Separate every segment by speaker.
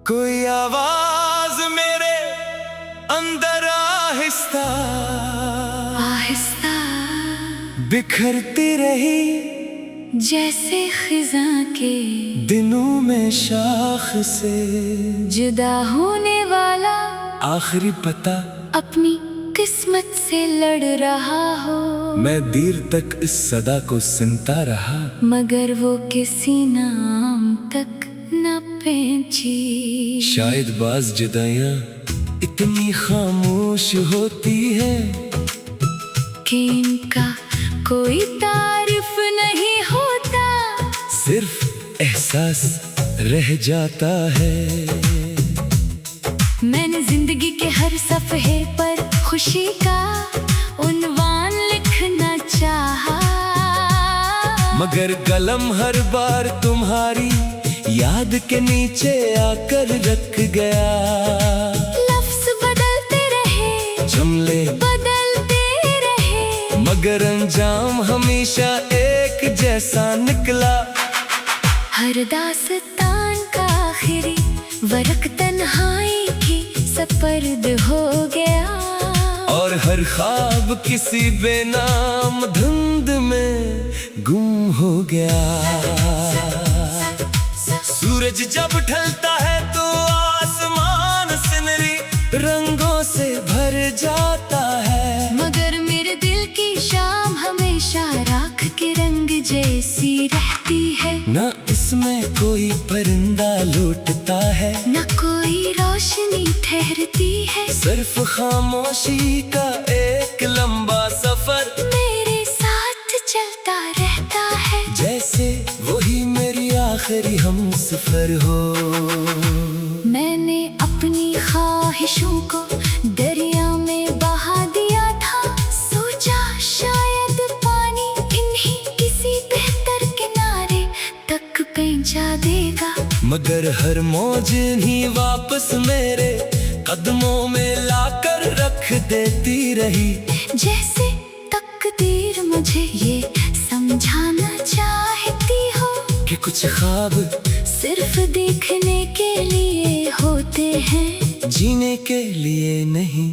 Speaker 1: कोई आवाज मेरे अंदर आहिस्ता
Speaker 2: आहिस्ता
Speaker 1: बिखरती रही,
Speaker 2: जैसे खिजा के
Speaker 1: दिनों में शाख से
Speaker 2: जुदा होने वाला
Speaker 1: आखिरी पता
Speaker 2: अपनी किस्मत से लड़ रहा हो।
Speaker 1: मैं देर तक इस सदा को सुनता रहा,
Speaker 2: मगर वो किसी नाम तक न पहुंची।
Speaker 1: शायद बाज जुदाइयां इतनी खामोश होती है
Speaker 2: कि इनका कोई तारीफ नहीं होता,
Speaker 1: सिर्फ एहसास रह जाता है।
Speaker 2: मैंने जिंदगी के हर सफ़े पर खुशी का उन्वान लिखना चाहा,
Speaker 1: मगर कलम हर बार तुम्हारी याद के नीचे आकर रख गया।
Speaker 2: लफ्ज़ बदलते रहे,
Speaker 1: जुमले
Speaker 2: बदलते रहे,
Speaker 1: मगर अंजाम हमेशा एक जैसा निकला।
Speaker 2: हर दास्तान का आखिरी वर्क तन्हाई की सपर्द हो गया,
Speaker 1: और हर ख्वाब किसी बेनाम धुंध में गुम हो गया। सूरज जब ढलता है तो आसमान सिनरी रंगों से भर जाता है,
Speaker 2: मगर मेरे दिल की शाम हमेशा राख के रंग जैसी रहती है।
Speaker 1: न इसमें कोई परिंदा लौटता है,
Speaker 2: न कोई रोशनी ठहरती है,
Speaker 1: सिर्फ खामोशी का एक लंबा सफर
Speaker 2: मेरे साथ चलता रहता है,
Speaker 1: जैसे वही मेरी आखिरी हम सफर हो।
Speaker 2: मैंने अपनी ख्वाहिशों को दरिया में बहा दिया था, सोचा शायद पानी इन्हीं किसी बेहतर किनारे तक पहुंचा देगा,
Speaker 1: मगर हर मौज ही वापस मेरे कदमों में लाकर रख देती रही।
Speaker 2: जैसे तकदीर मुझे ये समझाना चाहती हो
Speaker 1: कि कुछ ख्वाब
Speaker 2: सिर्फ देखने के लिए होते हैं,
Speaker 1: जीने के लिए नहीं।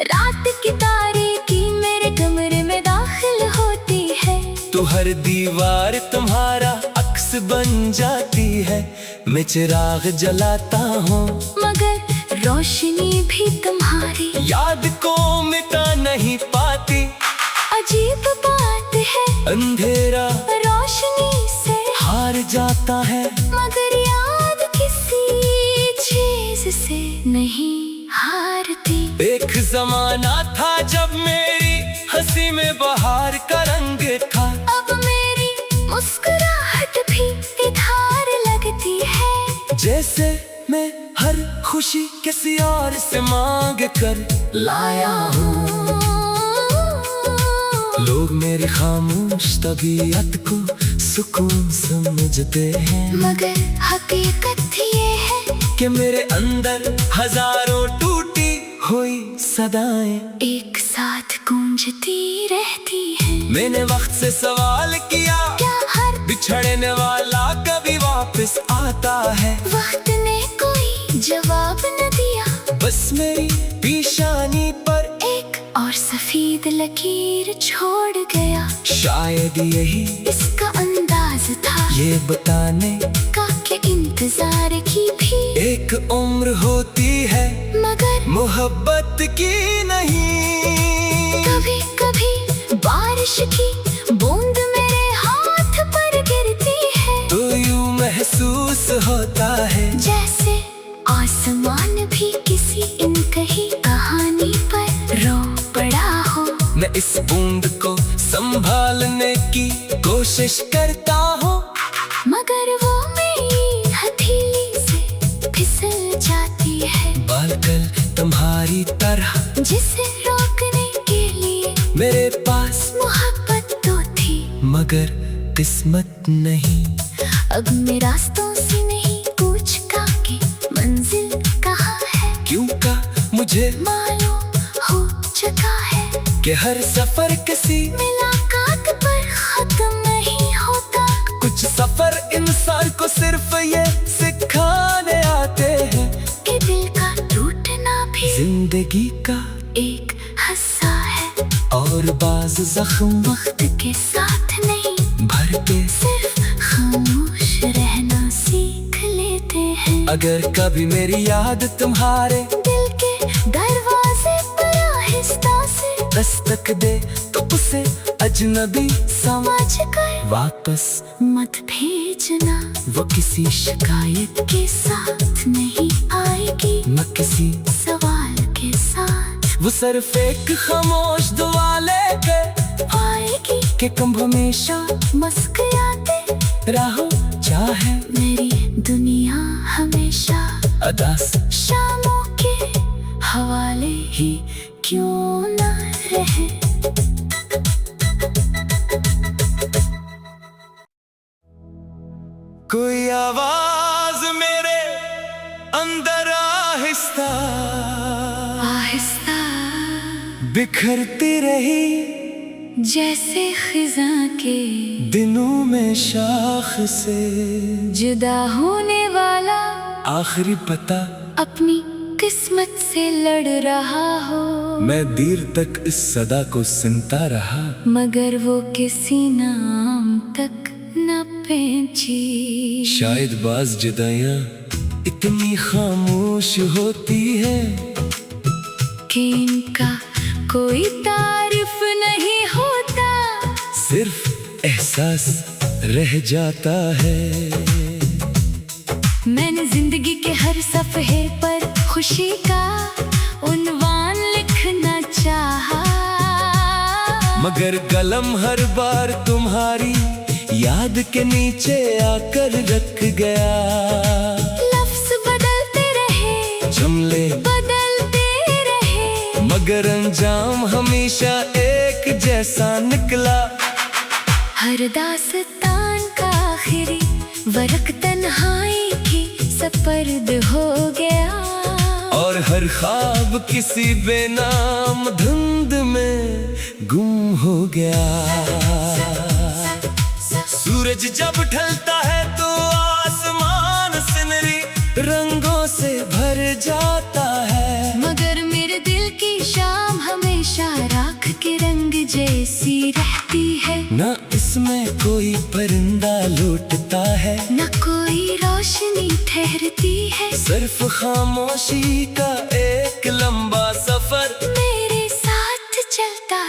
Speaker 2: रात की तारीकी मेरे कमरे में दाखिल होती है,
Speaker 1: तो हर दीवार तुम्हारा अक्स बन जाती है। मैं चिराग जलाता हूँ
Speaker 2: मगर रोशनी भी तुम्हारी
Speaker 1: याद को मिटा नहीं पाती।
Speaker 2: अजीब बात है,
Speaker 1: अंधेरा
Speaker 2: रोशनी से
Speaker 1: हार जाता है,
Speaker 2: मगर याद किसी चीज से नहीं हारती।
Speaker 1: एक जमाना था जब मेरी हंसी में बहार का रंग था,
Speaker 2: अब मेरी मुस्कुराहट भी इधार लगती है,
Speaker 1: जैसे मैं हर खुशी किसी और से मांग कर लाया हूँ। लोग मेरी खामोश तबीयत को सुकून समझते हैं,
Speaker 2: मगर हकीकत ये है
Speaker 1: कि मेरे अंदर हजारों टूटी हुई सदाएं
Speaker 2: एक साथ गूंजती रहती है।
Speaker 1: मैंने वक्त से सवाल किया,
Speaker 2: क्या हर
Speaker 1: बिछड़ने वाला कभी वापस आता है?
Speaker 2: वक्त ने कोई जवाब न दिया,
Speaker 1: बस मेरी पेशानी पर
Speaker 2: एक और सफेद लकीर छोड़ गया।
Speaker 1: शायद यही
Speaker 2: इसका अंदाज था
Speaker 1: ये बताने
Speaker 2: का कि इंतजार की भी
Speaker 1: एक उम्र होती है,
Speaker 2: मगर
Speaker 1: मोहब्बत की नहीं।
Speaker 2: कभी कभी बारिश की बूंद मेरे हाथ पर गिरती है,
Speaker 1: तो यूं महसूस होता है
Speaker 2: जैसे आसमान भी किसी इनकही कहानी पर रो पड़ा हो।
Speaker 1: मैं इस बूंद को संभालने की कोशिश करता हूँ,
Speaker 2: मगर वो मेरी हथेली से फिसल जाती है,
Speaker 1: बालकल तुम्हारी तरह
Speaker 2: जिसे रोकने के लिए
Speaker 1: मेरे पास
Speaker 2: मोहब्बत तो थी,
Speaker 1: मगर किस्मत नहीं।
Speaker 2: अब मैं रास्तों से नहीं पूछता कि मंजिल कहाँ है,
Speaker 1: क्योंकि मुझे
Speaker 2: मालूम हो चुका है
Speaker 1: कि हर सफर किसी
Speaker 2: मुलाकात पर खत्म नहीं होता।
Speaker 1: कुछ सफर इंसान को सिर्फ ये सिखाने आते जिंदगी का
Speaker 2: एक हिस्सा है,
Speaker 1: और बाज जख्म
Speaker 2: वक्त के साथ नहीं
Speaker 1: भर के।
Speaker 2: सिर्फ खामोश रहना सीख लेते हैं।
Speaker 1: अगर कभी मेरी याद तुम्हारे
Speaker 2: दिल के दरवाजे पर आहिस्ता से
Speaker 1: दस्तक दे तो उसे अजनबी
Speaker 2: समझ कर
Speaker 1: वापस
Speaker 2: मत भेजना।
Speaker 1: वो किसी
Speaker 2: शिकायत के साथ नहीं आएगी,
Speaker 1: न किसी
Speaker 2: सवाल के साथ
Speaker 1: वो सिर्फ एक खामोश दुआ लेके
Speaker 2: आएगी
Speaker 1: कि तुम हमेशा
Speaker 2: मुस्कुराते
Speaker 1: रहो, चाहे
Speaker 2: मेरी दुनिया हमेशा
Speaker 1: अदास
Speaker 2: शामों के हवाले ही क्यों न रहे।
Speaker 1: कोई आवाज मेरे अंदर आहिस्ता
Speaker 2: आहिस्ता
Speaker 1: बिखरती रही,
Speaker 2: जैसे खिज़ां के
Speaker 1: दिनों में शाख से
Speaker 2: जुदा होने वाला
Speaker 1: आखिरी पता
Speaker 2: अपनी किस्मत से लड़ रहा हो।
Speaker 1: मैं देर तक इस सदा को सुनता रहा,
Speaker 2: मगर वो किसी नाम तक न पहुंची।
Speaker 1: शायद बाज जुदाइयां इतनी खामोश होती है
Speaker 2: कि इनका कोई तारीफ नहीं होता,
Speaker 1: सिर्फ एहसास रह जाता है।
Speaker 2: मैंने जिंदगी के हर सफ़हे पर खुशी का उन्वान लिखना चाहा,
Speaker 1: मगर कलम हर बार तुम्हारी याद के नीचे आकर रख गया।
Speaker 2: लफ्ज़ बदलते रहे,
Speaker 1: जुमले
Speaker 2: बदलते रहे,
Speaker 1: मगर अंजाम हमेशा एक जैसा निकला।
Speaker 2: हर दास्तान का आखिरी वर्क तन्हाई की सपर्द हो गया,
Speaker 1: और हर ख्वाब किसी बेनाम धुंध में गुम हो गया। सूरज जब ढलता है तो आसमान सिनरी रंगों से भर जाता है,
Speaker 2: मगर मेरे दिल की शाम हमेशा राख के रंग जैसी रहती है।
Speaker 1: न इसमें कोई परिंदा लौटता है,
Speaker 2: न कोई रोशनी ठहरती है,
Speaker 1: सिर्फ खामोशी का एक लंबा सफर
Speaker 2: मेरे साथ चलता